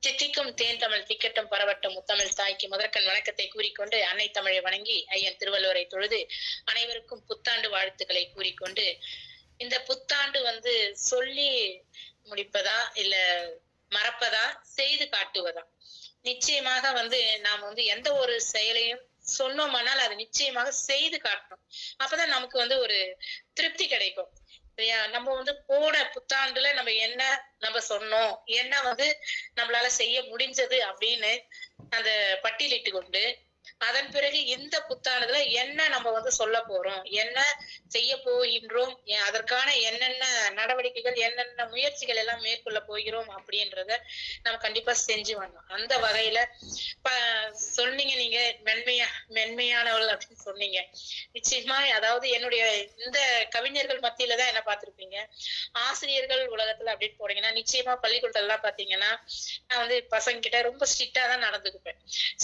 தித்திக்கும் தேன் தமிழ் திக்கட்டும் பரவட்டும் முத்தமிழ் தாய்க்கு முதற்கண் வணக்கத்தை கூறிக்கொண்டு அன்னை தமிழை வணங்கி ஐயன் திருவள்ளுவரை தொழுது அனைவருக்கும் புத்தாண்டு வாழ்த்துக்களை கூறிக்கொண்டு, இந்த புத்தாண்டு சொல்லி முடிப்பதா இல்ல மறப்பதா செய்து காட்டுவதா? நிச்சயமாக நாம் எந்த ஒரு செயலையும் சொன்னோம்னால் அது நிச்சயமாக செய்து காட்டணும். அப்பதான் நமக்கு ஒரு திருப்தி கிடைக்கும். நம்ம போன புத்தாண்டுல நம்ம சொன்னோம், என்ன நம்மளால செய்ய முடிஞ்சது அப்படின்னு அந்த பட்டியலிட்டு கொண்டு, அதன் பிறகு இந்த புத்தாண்டுல என்ன நம்ம சொல்ல போறோம், என்ன செய்ய போகின்றோம், அதற்கான என்னென்ன நடவடிக்கைகள் என்னென்ன முயற்சிகள் எல்லாம் மேற்கொள்ள போகிறோம் அப்படின்றத நம்ம கண்டிப்பா செஞ்சு வரணும். அந்த வகையில சொன்னீங்க, நீங்க மென்மையானவள் அப்படின்னு சொன்னீங்க. நிச்சயமா அதாவது என்னுடைய இந்த கவிஞர்கள் மத்தியில தான் என்ன பார்த்திருப்பீங்க. ஆசிரியர்கள் உலகத்துல அப்படின்னு போனீங்கன்னா நிச்சயமா பள்ளிக்கூடத்துல எல்லாம் பாத்தீங்கன்னா நான் பசங்க கிட்ட ரொம்ப ஸ்ட்ரிக்டா தான்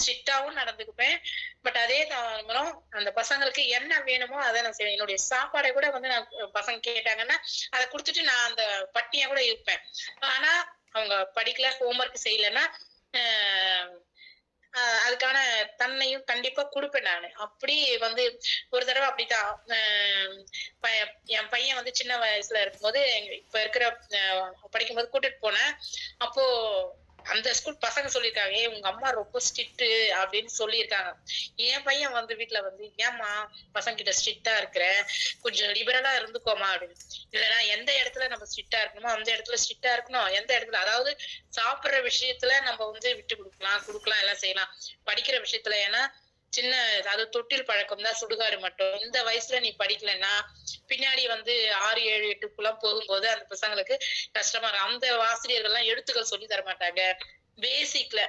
ஸ்ட்ரிக்டாவும் நடந்துக்குப்பேன். பட் அதே நேரம் அந்த பசங்களுக்கு என்ன வேணுமோ அதை நான் செய்வேன். என்னுடைய சாப்பாடை கூட நான் பசங்க கேட்டாங்கன்னா அதை கொடுத்துட்டு நான் அந்த பட்டினியா கூட இருப்பேன். ஆனா அவங்க படிக்கல, ஹோம்ஒர்க் செய்யலைன்னா அதுக்கான தன்னையும் கண்டிப்பா கொடுப்பேன் நானு. அப்படி ஒரு தடவை அப்படித்தான் என் பையன் சின்ன வயசுல இருக்கும்போது இப்ப இருக்கிற படிக்கும்போது கூட்டிட்டு போனேன். அப்போ அந்த ஸ்கூல் பசங்க சொல்லியிருக்காங்க, உங்க அம்மா ரொம்ப ஸ்ட்ரிக்ட் அப்படின்னு சொல்லியிருக்காங்க. என் பையன் வீட்டுல ஏம்மா பசங்க கிட்ட ஸ்ட்ரிக்டா இருக்கிற, கொஞ்சம் லிபரலா இருந்துக்கோமா அப்படின்னு. இல்லைன்னா எந்த இடத்துல நம்ம ஸ்ட்ரிக்டா இருக்கணுமோ அந்த இடத்துல ஸ்ட்ரிக்டா இருக்கணும். எந்த இடத்துல அதாவது சாப்பிடுற விஷயத்துல நம்ம விட்டு கொடுக்கலாம் எல்லாம் செய்யலாம். படிக்கிற விஷயத்துல ஏன்னா சின்ன அது தொட்டில் பழக்கம் தான் சுடுகாடு மட்டும். இந்த வயசுல நீ படிக்கலன்னா பின்னாடி 6, 7, 8 போகும்போது அந்த பசங்களுக்கு கஷ்டமா இருக்கும். அந்த ஆசிரியர்கள் எல்லாம் எழுத்துக்கள் சொல்லி தர மாட்டாங்க. பேசிக்ல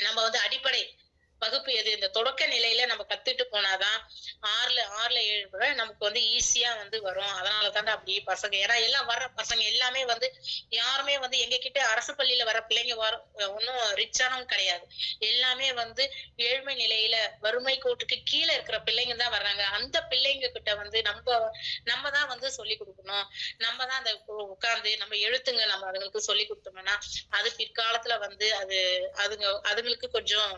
நம்ம அடிப்படை வகுப்பு எது, இந்த தொடக்க நிலையில நம்ம கத்துட்டு போனாதான் 6ல 7 நமக்கு ஈஸியா வரும். அதனாலதான்டா அப்படி பசங்க ஏன்னா எல்லாம் வர்ற பசங்க எல்லாமே யாருமே எங்க கிட்ட அரசு பள்ளியில வர பிள்ளைங்க ஒன்னும் ரிச்சானவும் கிடையாது. எல்லாமே ஏழ்மை நிலையில வறுமை கோட்டுக்கு கீழே இருக்கிற பிள்ளைங்க தான் வர்றாங்க. அந்த பிள்ளைங்க கிட்ட நம்ம தான் சொல்லி கொடுக்கணும். நம்ம தான் அந்த உட்கார்ந்து நம்ம எழுத்துங்க நம்ம அதுங்களுக்கு சொல்லி கொடுத்தோம்னா அது பிற்காலத்துல அதுங்களுக்கு கொஞ்சம்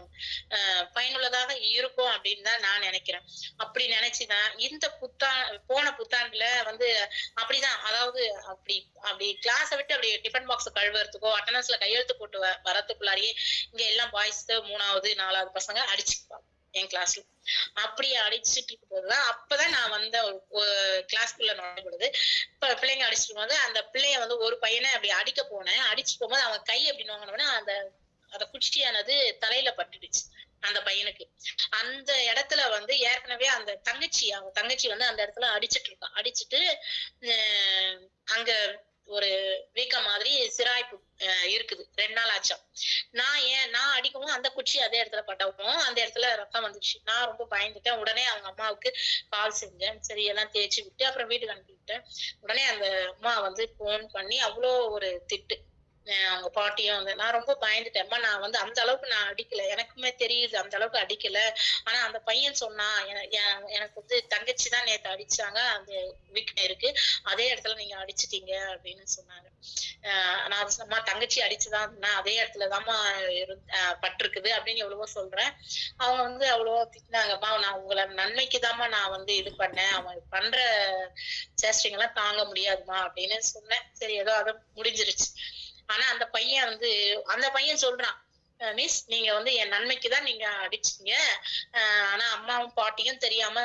பயனுள்ளதாக இருக்கும் அப்படின்னு தான் நான் நினைக்கிறேன். அப்படி நினைச்சுதான் இந்த போன புத்தாண்டுல அப்படிதான் அதாவது அப்படி கிளாஸ விட்டு அப்படியே டிஃபன் பாக்ஸ் கழுவுறதுக்கோ அட்டனன்ஸ்ல கையெழுத்து போட்டு வரத்துக்குள்ளாரியே இங்க எல்லாம் பாய்ஸ் 3வது 4வது பசங்க அடிச்சுப்பாங்க என் கிளாஸ்ல. அப்படியே அடிச்சுட்டு இருக்கும் போதுதான் அப்பதான் நான் கிளாஸ்க்குள்ள நுழைஞ்சு பிள்ளைங்க அடிச்சுட்டு போது அந்த பிள்ளைய ஒரு பையனை அப்படி அடிக்க போனேன். அடிச்சு போகும்போது அவன் கை அப்படி நோங்கினோம்னா அந்த குச்சியானது தலையில பட்டுடுச்சு அந்த பையனுக்கு. அந்த இடத்துல ஏற்கனவே அந்த தங்கச்சி அந்த இடத்துல அடிச்சிட்டு அங்க ஒரு வீக்கம் மாதிரி சிராய்ப்பு இருக்குது. 2 நாள் ஆச்சாம். நான் அடிக்கவும் அந்த குச்சி அதே இடத்துல பட்டவும் அந்த இடத்துல ரத்தம் வந்துச்சு. நான் ரொம்ப பயந்துட்டேன். உடனே அவங்க அம்மாவுக்கு கால் செஞ்சேன். சரி எல்லாம் தேய்ச்சி விட்டு அப்புறம் வீட்டுக்கு அனுப்பிவிட்டேன். உடனே அந்த அம்மா போன் பண்ணி அவ்வளோ ஒரு திட்டு. அவங்க பாட்டியும் நான் ரொம்ப பயந்துட்டேன். அம்மா நான் அந்த அளவுக்கு நான் அடிக்கல, எனக்குமே தெரியுது அந்த அளவுக்கு அடிக்கல. ஆனா அந்த பையன் சொன்னா எனக்கு தங்கச்சி தான் நேத்து அடிச்சாங்க, அந்த வீக்ல இருக்கு, அதே இடத்துல நீங்க அடிச்சிட்டீங்க அப்படின்னு சொன்னாங்க. நான் அம்மா தங்கச்சி அடிச்சுதான் அதே இடத்துலதான்மா பட்டிருக்குது அப்படின்னு எவ்வளவோ சொல்றேன். அவங்க அவ்வளவோ திட்டினாங்கம்மா, நான் உங்களை நன்மைக்குதாம்மா நான் இது பண்ணேன், அவன் பண்ற சேஷ்டிங்க எல்லாம் தாங்க முடியாதுமா அப்படின்னு சொன்னேன். சரி ஏதோ அதை முடிஞ்சிருச்சு. ஆனா அந்த பையன் சொல்றான், மிஸ் நீங்க என் நன்மைக்குதான் நீங்க அடிச்சீங்க, ஆனா அம்மாவும் பாட்டியும் தெரியாம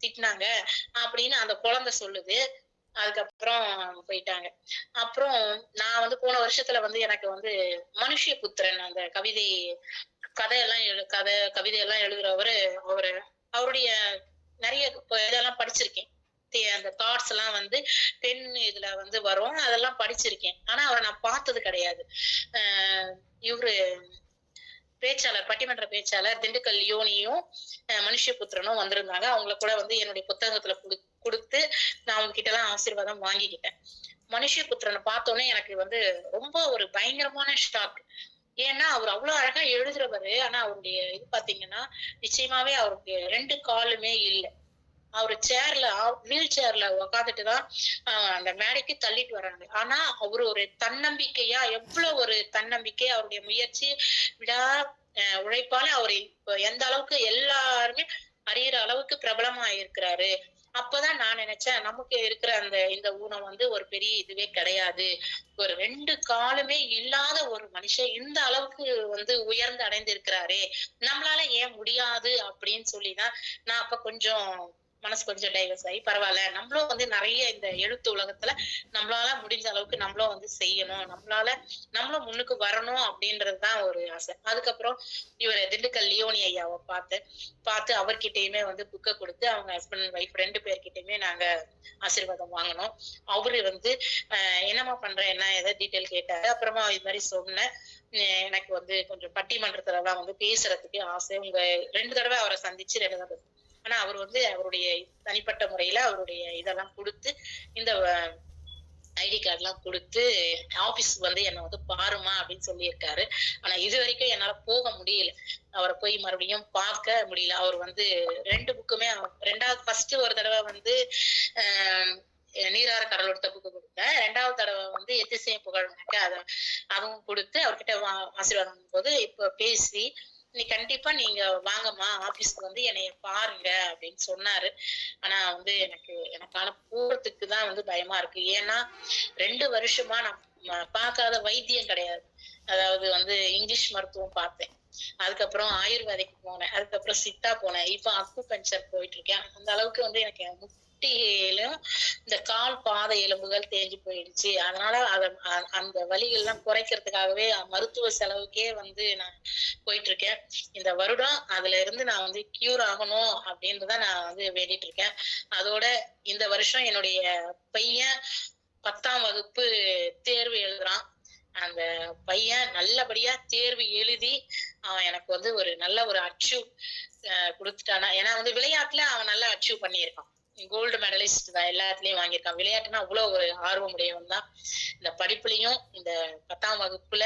திட்டினாங்க அப்படின்னு அந்த குழந்தை சொல்லுது. அதுக்கப்புறம் போயிட்டாங்க. அப்புறம் நான் போன வருஷத்துல எனக்கு மனுஷ்ய புத்திரன் அந்த கவிதையெல்லாம் எழுதுறவரு அவருடைய நிறைய இதெல்லாம் படிச்சிருக்கேன். அந்த தாட்ஸ் எல்லாம் பெண் இதுல வரும், அதெல்லாம் படிச்சிருக்கேன். ஆனா அவரை நான் பார்த்தது கிடையாது. இவரு பேச்சாளர், பட்டிமன்ற பேச்சாளர் திண்டுக்கல் யோனியும் மனுஷ்யபுத்திரனும் வந்திருந்தாங்க. அவங்கள கூட என்னுடைய புத்தகத்துல கொடுத்து நான் அவங்க கிட்ட எல்லாம் ஆசீர்வாதம் வாங்கிக்கிட்டேன். மனுஷ்யபுத்திரனை பார்த்தோன்னே எனக்கு ரொம்ப ஒரு பயங்கரமான ஷாக். ஏன்னா அவர் அவ்வளவு அழகா எழுதுறவரு. ஆனா அவருடைய இது பாத்தீங்கன்னா நிச்சயமாவே அவருடைய 2 காலுமே இல்லை. அவரு வீல் சேர்ல உக்காந்துட்டு தான் அந்த மேடைக்கு தள்ளிட்டு வர்றாங்க. ஆனா அவரு ஒரு தன்னம்பிக்கையா, எவ்வளவு ஒரு தன்னம்பிக்கை, அவருடைய முயற்சி, விடா உழைப்பால அவரு இப்ப எந்த அளவுக்கு எல்லாருமே அறியிற அளவுக்கு பிரபலமா இருக்கிறாரு. அப்பதான் நான் நினைச்சேன், நமக்கு இருக்கிற இந்த ஊனம் ஒரு பெரிய இதுவே கிடையாது. ஒரு 2 காலுமே இல்லாத ஒரு மனுஷன் இந்த அளவுக்கு உயர்ந்து அடைந்திருக்கிறாரே, நம்மளால ஏன் முடியாது அப்படின்னு சொல்லிதான் நான் அப்ப கொஞ்சம் மனசு கொஞ்சம் டைவர்ஸ் ஆகி, பரவாயில்ல நம்மளும் நிறைய இந்த எழுத்து உலகத்துல நம்மளால முடிஞ்ச அளவுக்கு நம்மளும் செய்யணும், நம்மளும் முன்னுக்கு வரணும் அப்படின்றதுதான் ஒரு ஆசை. அதுக்கப்புறம் இவரை திண்டுக்கல் லியோனி ஐயாவை பார்த்து அவர்கிட்டயுமே புக்கை கொடுத்து அவங்க ஹஸ்பண்ட் அண்ட் ஒய்ஃப் 2 பேர்கிட்டயுமே நாங்க ஆசீர்வாதம் வாங்கினோம். அவரு என்னமா பண்ற, என்ன ஏதாவது டீட்டெயில் கேட்டாரு. அப்புறமா இது மாதிரி சொன்னேன், எனக்கு கொஞ்சம் பட்டிமன்றத்துலதான் பேசுறதுக்கு ஆசை. உங்க 2 தடவை அவரை சந்திச்சு 2 தடவை, ஆனா அவர் அவருடைய தனிப்பட்ட முறையில அவருடைய இதெல்லாம் கொடுத்து, இந்த ஐடி கார்டு எல்லாம் கொடுத்து ஆபீஸ்க்கு என்ன பாருமா அப்படின்னு சொல்லியிருக்காரு. ஆனா இது வரைக்கும் என்னால போக முடியல, அவரை போய் மறுபடியும் பார்க்க முடியல. அவர் 2 புக்குமே, 2வது ஃபர்ஸ்ட் ஒரு தடவை நீரார கடலோட புக்கு கொடுத்தேன். 2வது தடவை எத்திசையும் புகழ் அதுவும் கொடுத்து அவர்கிட்ட ஆசீர்வாதம் போது இப்ப பேசி, நீ கண்டிப்பா நீங்க வாங்கம்மா ஆபீஸ்க்கு என்னைய பாருங்க அப்படின்னு சொன்னாரு. ஆனா எனக்கான போறதுக்குதான் பயமா இருக்கு. ஏன்னா 2 வருஷமா நான் பார்க்காத வைத்தியம் கிடையாது. அதாவது இங்கிலீஷ் மருத்துவம் பார்த்தேன், அதுக்கப்புறம் ஆயுர்வேதிக்கு போனேன், அதுக்கப்புறம் சித்தா போனேன், இப்ப அக்குபஞ்சர் போயிட்டு இருக்கேன். அந்த அளவுக்கு எனக்கு முட்டியிலும் இந்த கால் பாத எலும்புகள் தேஞ்சு போயிடுச்சு. அதனால அந்த வலிகள் எல்லாம் குறைக்கிறதுக்காகவே மருத்துவ செலவுக்கே நான் போயிட்டு இருக்கேன். இந்த வருடம் அதுல இருந்து நான் கியூர் ஆகணும் அப்படின்றத நான் வேண்டிட்டு இருக்கேன். அதோட இந்த வருஷம் என்னுடைய பையன் 10ஆம் வகுப்பு தேர்வு எழுதுறான். அந்த பையன் நல்லபடியா தேர்வு எழுதி அவன் எனக்கு ஒரு நல்ல ஒரு அச்சீவ் கொடுத்துட்டானா. ஏன்னா விளையாட்டுல அவன் நல்லா அச்சீவ் பண்ணியிருக்கான், கோல்டு மெடலிஸ்ட் தான், எல்லாத்துலயும் வாங்கியிருக்கான். விளையாட்டுனா அவ்வளவு ஒரு ஆர்வம் உடையவன் தான். இந்த படிப்புலயும் இந்த 10ஆம் வகுப்புல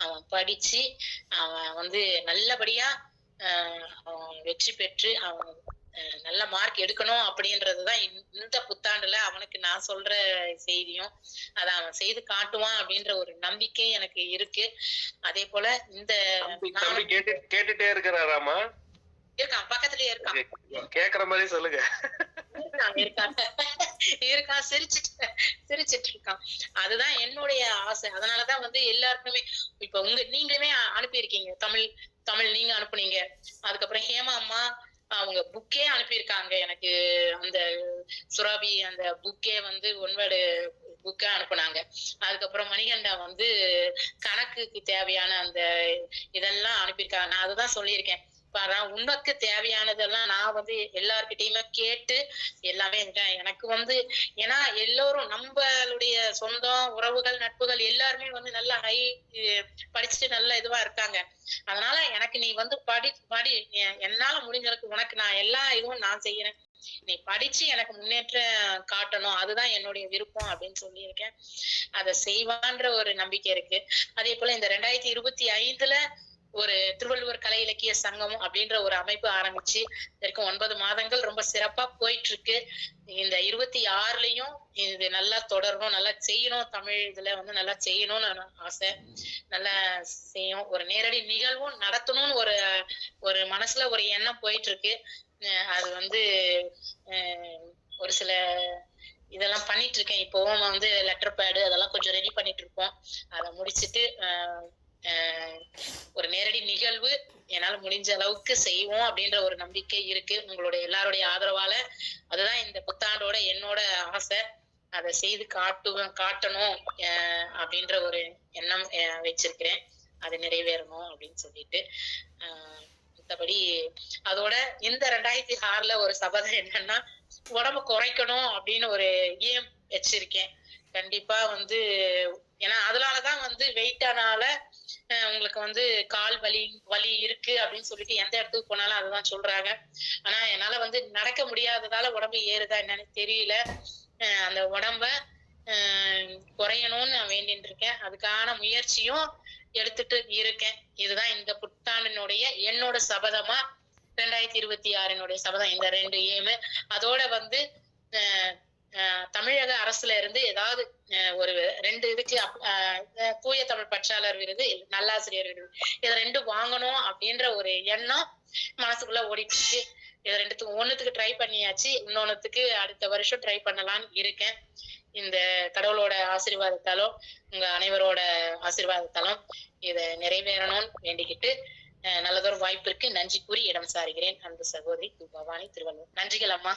அவன் படிச்சு அவன் நல்லபடியா அவன் வெற்றி பெற்று அவன் நல்ல மார்க் எடுக்கணும் அப்படின்றதுதான் இந்த புத்தாண்டுல அவனுக்கு நான் சொல்ற செய்தியும். அதை அவன் செய்து காட்டுவான் அப்படின்ற ஒரு நம்பிக்கை எனக்கு இருக்கு. அதே போல இந்த கேட்டுட்டே இருக்கிறாராமா? இருக்கான், பக்கத்துலயே இருக்கான். கேக்குற மாதிரி சொல்லுங்க. இருக்கான், சிரிச்சிட்டு இருக்கான். அதுதான் என்னுடைய ஆசை. அதனாலதான் எல்லாருக்குமே இப்ப நீங்களுமே அனுப்பியிருக்கீங்க, தமிழ் நீங்க அனுப்புனீங்க. அதுக்கப்புறம் ஹேமா அம்மா அவங்க புக்கே அனுப்பியிருக்காங்க எனக்கு. அந்த சுராபி அந்த புக்கே ஒன்வேர்டு புக்கை அனுப்புனாங்க. அதுக்கப்புறம் மணிகண்டா கணக்குக்கு தேவையான அந்த இதெல்லாம் அனுப்பியிருக்காங்க. நான் அதுதான் சொல்லியிருக்கேன், உனக்கு தேவையானதெல்லாம் நான் எல்லார்கிட்டயுமே கேட்டு எல்லாமே எனக்கு ஏன்னா எல்லோரும் நம்மளுடைய சொந்தம் உறவுகள் நட்புகள் எல்லாருமே நல்லா ஹை படிச்சுட்டு நல்ல இதுவா இருக்காங்க. அதனால எனக்கு நீ படி என்னால முடிஞ்சதுக்கு உனக்கு நான் எல்லா இதுவும் நான் செய்யறேன், நீ படிச்சு எனக்கு முன்னேற்றம் காட்டணும், அதுதான் என்னுடைய விருப்பம் அப்படின்னு சொல்லியிருக்கேன். அதை செய்வான்ற ஒரு நம்பிக்கை இருக்கு. அதே போல இந்த 2025ல ஒரு திருவள்ளுவர் கலை இலக்கிய சங்கம் அப்படின்ற ஒரு அமைப்பு ஆரம்பிச்சு இதற்கு 9 மாதங்கள் ரொம்ப சிறப்பா போயிட்டு இருக்கு. இந்த 26லயும் இது நல்லா தொடரணும், நல்லா செய்யணும், தமிழ் இதுல நல்லா செய்யணும்னு ஆசை. நல்லா செய்யும், ஒரு நேரடி நிகழ்வும் நடத்தணும்னு ஒரு மனசுல ஒரு எண்ணம் போயிட்டு இருக்கு. அது ஒரு சில இதெல்லாம் பண்ணிட்டு இருக்கேன். இப்போவும் லெட்டர் பேடு அதெல்லாம் கொஞ்சம் ரெடி பண்ணிட்டு இருக்கோம். அதை முடிச்சுட்டு ஒரு நேரடி நிகழ்வு என்னால முடிஞ்ச அளவுக்கு செய்வோம் அப்படின்ற ஒரு நம்பிக்கை இருக்கு. உங்களுடைய எல்லாருடைய ஆதரவால அதுதான் இந்த புத்தாண்டோட என்னோட ஆசை. அதை செய்து காட்டணும் அப்படின்ற ஒரு எண்ணம் வச்சிருக்கிறேன். அது நிறைவேறணும் அப்படின்னு சொல்லிட்டு மத்தபடி அதோட இந்த 2006ல ஒரு சபதம் என்னன்னா, உடம்பு குறைக்கணும் அப்படின்னு ஒரு ஏம் வச்சிருக்கேன். கண்டிப்பா ஏன்னா அதனாலதான் வெயிட்டானால உங்களுக்கு கால் வலி இருக்கு அப்படின்னு சொல்லிட்டு எந்த இடத்துக்கு போனாலும் அதுதான் சொல்றாங்க. ஆனா என்னால நடக்க முடியாததால உடம்பு ஏறுதா என்னன்னு தெரியல. அந்த உடம்ப குறையணும்னு நான் வேண்டிட்டு இருக்கேன். அதுக்கான முயற்சியும் எடுத்துட்டு இருக்கேன். இதுதான் இந்த புத்தாண்டினுடைய என்னோட சபதமா 2026 சபதம். இந்த 2 எய்ம். அதோட வந்து தமிழக அரசுல இருந்து ஏதாவது ஒரு 2 இதுக்கு தூய தமிழ் பற்றாளர் விருது, நல்லாசிரியர் விருது, இத 2 வாங்கணும் அப்படின்ற ஒரு எண்ணம் மனசுக்குள்ள ஓடிட்டு இருக்கு. இது 2த்துக்கு ஒண்ணுத்துக்கு ட்ரை பண்ணியாச்சு, இன்னொன்னுத்துக்கு அடுத்த வருஷம் ட்ரை பண்ணலாம்னு இருக்கேன். இந்த கடவுளோட ஆசீர்வாதத்தாலும் உங்க அனைவரோட ஆசீர்வாதத்தாலும் இத நிறைவேறணும்னு வேண்டிக்கிட்டு நல்லதொரு வாய்ப்பிற்கு நன்றி கூறி இடம் சாருகிறேன். அன்பு சகோதரி பவானி, திருவள்ளூர். நன்றிகள் அம்மா.